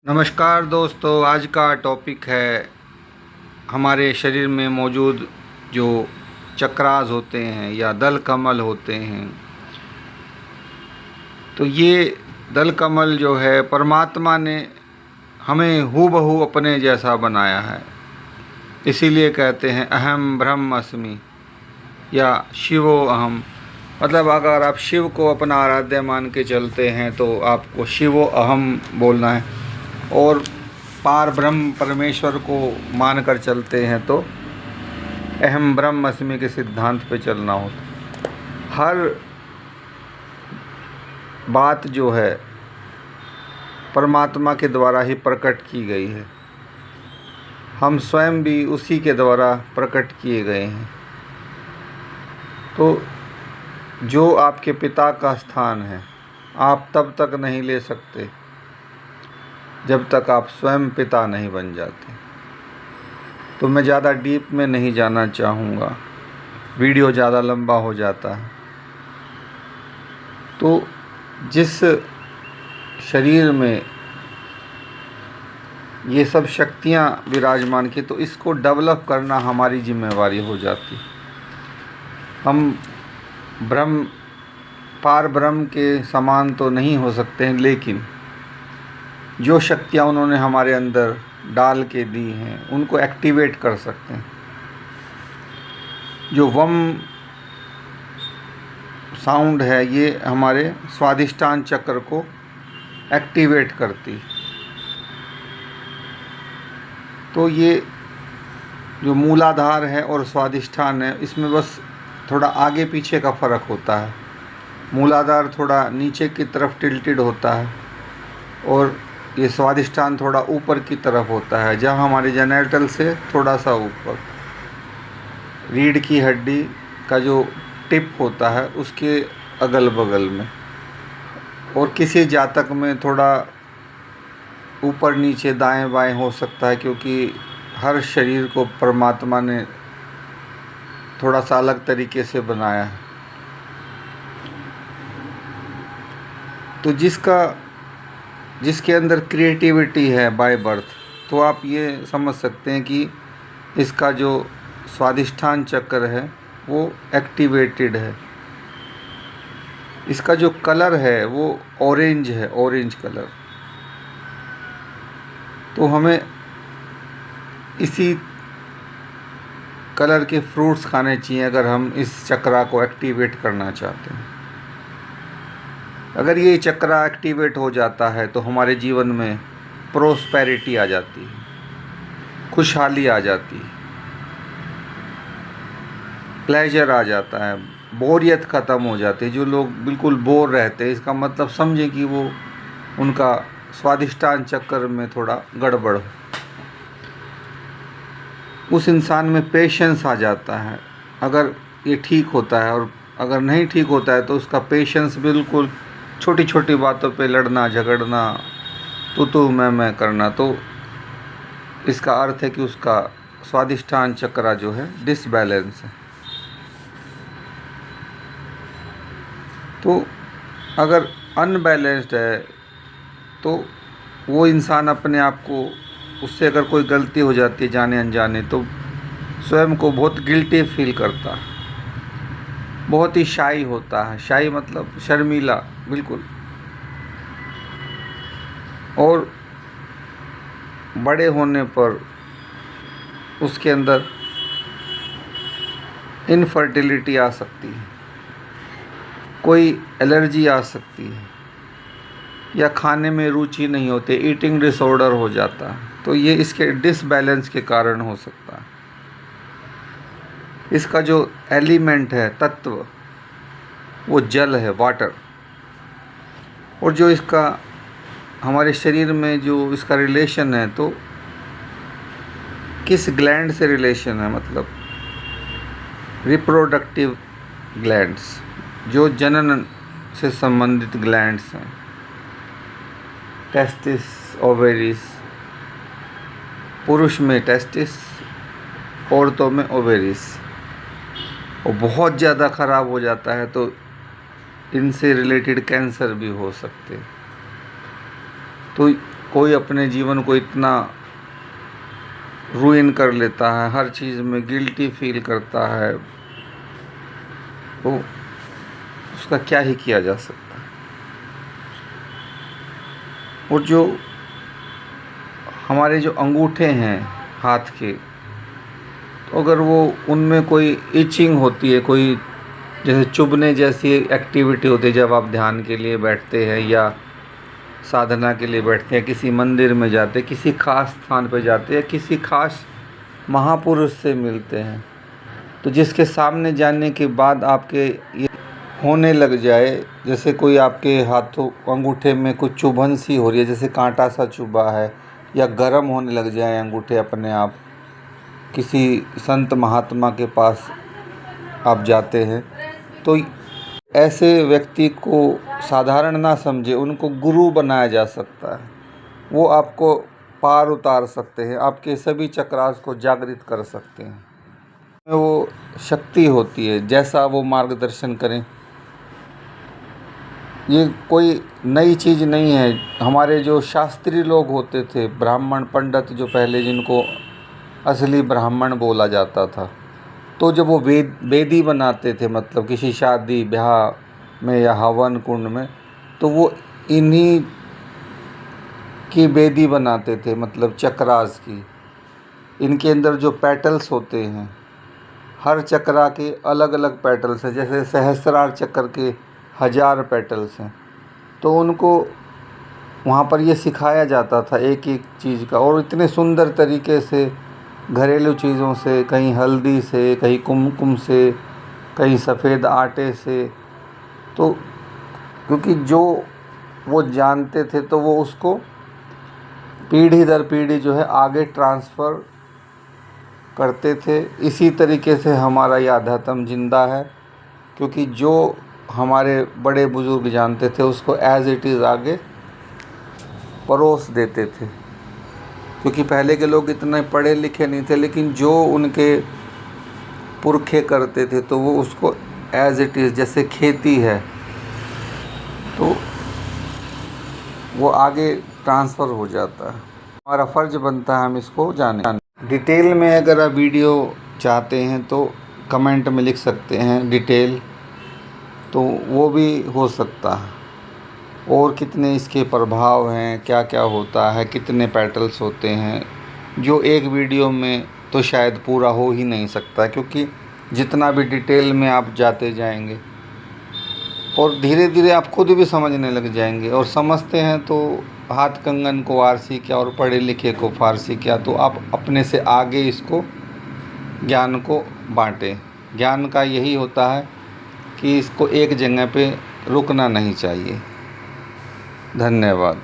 नमस्कार दोस्तों, आज का टॉपिक है हमारे शरीर में मौजूद जो चक्रास होते हैं या दल कमल होते हैं। तो ये दल कमल जो है परमात्मा ने हमें हूबहू अपने जैसा बनाया है। इसीलिए कहते हैं अहम ब्रह्म अस्मि या शिवो अहम। मतलब अगर आप शिव को अपना आराध्य मान के चलते हैं तो आपको शिवो अहम बोलना है, और पार ब्रह्म परमेश्वर को मान कर चलते हैं तो अहम ब्रह्म अस्मि के सिद्धांत पे चलना होता। हर बात जो है परमात्मा के द्वारा ही प्रकट की गई है। हम स्वयं भी उसी के द्वारा प्रकट किए गए हैं। तो जो आपके पिता का स्थान है, आप तब तक नहीं ले सकते जब तक आप स्वयं पिता नहीं बन जाते। तो मैं ज़्यादा डीप में नहीं जाना चाहूँगा, वीडियो ज़्यादा लंबा हो जाता है। तो जिस शरीर में ये सब शक्तियाँ विराजमान की, तो इसको डेवलप करना हमारी जिम्मेवारी हो जाती। हम ब्रह्म पार ब्रह्म के समान तो नहीं हो सकते हैं, लेकिन जो शक्तियाँ उन्होंने हमारे अंदर डाल के दी हैं उनको एक्टिवेट कर सकते हैं। जो वम साउंड है ये हमारे स्वादिष्टान चक्र को एक्टिवेट करती। तो ये जो मूलाधार है और स्वादिष्ठान है, इसमें बस थोड़ा आगे पीछे का फ़र्क होता है। मूलाधार थोड़ा नीचे की तरफ टिल्टेड होता है और ये स्वादिष्ठान थोड़ा ऊपर की तरफ होता है, जहाँ हमारे जेनेटल से थोड़ा सा ऊपर रीढ़ की हड्डी का जो टिप होता है उसके अगल बगल में। और किसी जातक में थोड़ा ऊपर नीचे दाएं बाएं हो सकता है, क्योंकि हर शरीर को परमात्मा ने थोड़ा सा अलग तरीके से बनाया है। तो जिसके अंदर क्रिएटिविटी है बाय बर्थ, तो आप ये समझ सकते हैं कि इसका जो स्वादिष्ठान चक्र है वो एक्टिवेटेड है। इसका जो कलर है वो ऑरेंज है, ऑरेंज कलर। तो हमें इसी कलर के फ्रूट्स खाने चाहिए अगर हम इस चक्रा को एक्टिवेट करना चाहते हैं। अगर ये चक्रा एक्टिवेट हो जाता है तो हमारे जीवन में प्रोस्पेरिटी आ जाती है, खुशहाली आ जाती है, प्लेजर आ जाता है, बोरियत ख़त्म हो जाती है। जो लोग बिल्कुल बोर रहते हैं, इसका मतलब समझें कि वो उनका स्वादिष्टान चक्र में थोड़ा गड़बड़ हो। उस इंसान में पेशेंस आ जाता है अगर ये ठीक होता है, और अगर नहीं ठीक होता है तो उसका पेशेंस बिल्कुल छोटी छोटी बातों पे लड़ना झगड़ना, तू मैं करना। तो इसका अर्थ है कि उसका स्वादिष्ठान चक्रा जो है डिसबैलेंस है। तो अगर अनबैलेंस्ड है तो वो इंसान अपने आप को, उससे अगर कोई गलती हो जाती है जाने अनजाने, तो स्वयं को बहुत गिल्टी फील करता है, बहुत ही शाई होता है। शाई मतलब शर्मीला बिल्कुल। और बड़े होने पर उसके अंदर इनफर्टिलिटी आ सकती है, कोई एलर्जी आ सकती है, या खाने में रुचि नहीं होती, ईटिंग डिसऑर्डर हो जाता है। तो ये इसके डिसबैलेंस के कारण हो सकता है। इसका जो एलिमेंट है, तत्व, वो जल है, वाटर। और जो इसका हमारे शरीर में जो इसका रिलेशन है, तो किस ग्लैंड से रिलेशन है, मतलब रिप्रोडक्टिव ग्लैंड्स, जो जनन से संबंधित ग्लैंड्स हैं, टेस्टिस, ओवेरिस। पुरुष में टेस्टिस, औरतों में ओवेरिस। और बहुत ज़्यादा ख़राब हो जाता है तो इनसे रिलेटेड कैंसर भी हो सकते हैं। तो कोई अपने जीवन को इतना रुइन कर लेता है, हर चीज़ में गिल्टी फील करता है, तो उसका क्या ही किया जा सकता है। और जो हमारे जो अंगूठे हैं हाथ के, तो अगर वो उनमें कोई इचिंग होती है, कोई जैसे चुभने जैसी एक्टिविटी होती है जब आप ध्यान के लिए बैठते हैं या साधना के लिए बैठते हैं, किसी मंदिर में जाते हैं, किसी खास स्थान पर जाते हैं, किसी खास महापुरुष से मिलते हैं, तो जिसके सामने जाने के बाद आपके ये होने लग जाए, जैसे कोई आपके हाथों अंगूठे में कुछ चुभन सी हो रही है, जैसे कांटा सा चुभा है, या गर्म होने लग जाए अंगूठे अपने आप, किसी संत महात्मा के पास आप जाते हैं, तो ऐसे व्यक्ति को साधारण ना समझे, उनको गुरु बनाया जा सकता है। वो आपको पार उतार सकते हैं, आपके सभी चक्रास को जागृत कर सकते हैं। वो शक्ति होती है, जैसा वो मार्गदर्शन करें। ये कोई नई चीज़ नहीं है। हमारे जो शास्त्रीय लोग होते थे, ब्राह्मण पंडित जो पहले, जिनको असली ब्राह्मण बोला जाता था, तो जब वो वेदी बनाते थे, मतलब किसी शादी ब्याह में या हवन कुंड में, तो वो इन्हीं की वेदी बनाते थे, मतलब चक्रास की। इनके अंदर जो पेटल्स होते हैं, हर चक्रा के अलग अलग पेटल्स हैं, जैसे सहस्रार चक्र के 1000 पेटल्स हैं, तो उनको वहाँ पर ये सिखाया जाता था एक एक चीज़ का, और इतने सुंदर तरीके से घरेलू चीज़ों से, कहीं हल्दी से, कहीं कुमकुम से, कहीं सफ़ेद आटे से, तो क्योंकि जो वो जानते थे तो वो उसको पीढ़ी दर पीढ़ी जो है आगे ट्रांसफ़र करते थे। इसी तरीके से हमारा ये अध्यात्म जिंदा है, क्योंकि जो हमारे बड़े बुजुर्ग जानते थे उसको एज़ इट इज़ आगे परोस देते थे। क्योंकि पहले के लोग इतने पढ़े लिखे नहीं थे, लेकिन जो उनके पुरखे करते थे तो वो उसको एज़ इट इज़, जैसे खेती है तो वो आगे ट्रांसफ़र हो जाता है। हमारा फ़र्ज़ बनता है हम इसको जाने। डिटेल में अगर आप वीडियो चाहते हैं तो कमेंट में लिख सकते हैं डिटेल, तो वो भी हो सकता है। और कितने इसके प्रभाव हैं, क्या क्या होता है, कितने पेटल्स होते हैं, जो एक वीडियो में तो शायद पूरा हो ही नहीं सकता, क्योंकि जितना भी डिटेल में आप जाते जाएंगे और धीरे धीरे आप खुद भी समझने लग जाएंगे, और समझते हैं तो हाथ कंगन को वारसी क्या और पढ़े लिखे को फारसी क्या, तो आप अपने से आगे इसको ज्ञान को बांटें। ज्ञान का यही होता है कि इसको एक जगह पे रुकना नहीं चाहिए। धन्यवाद।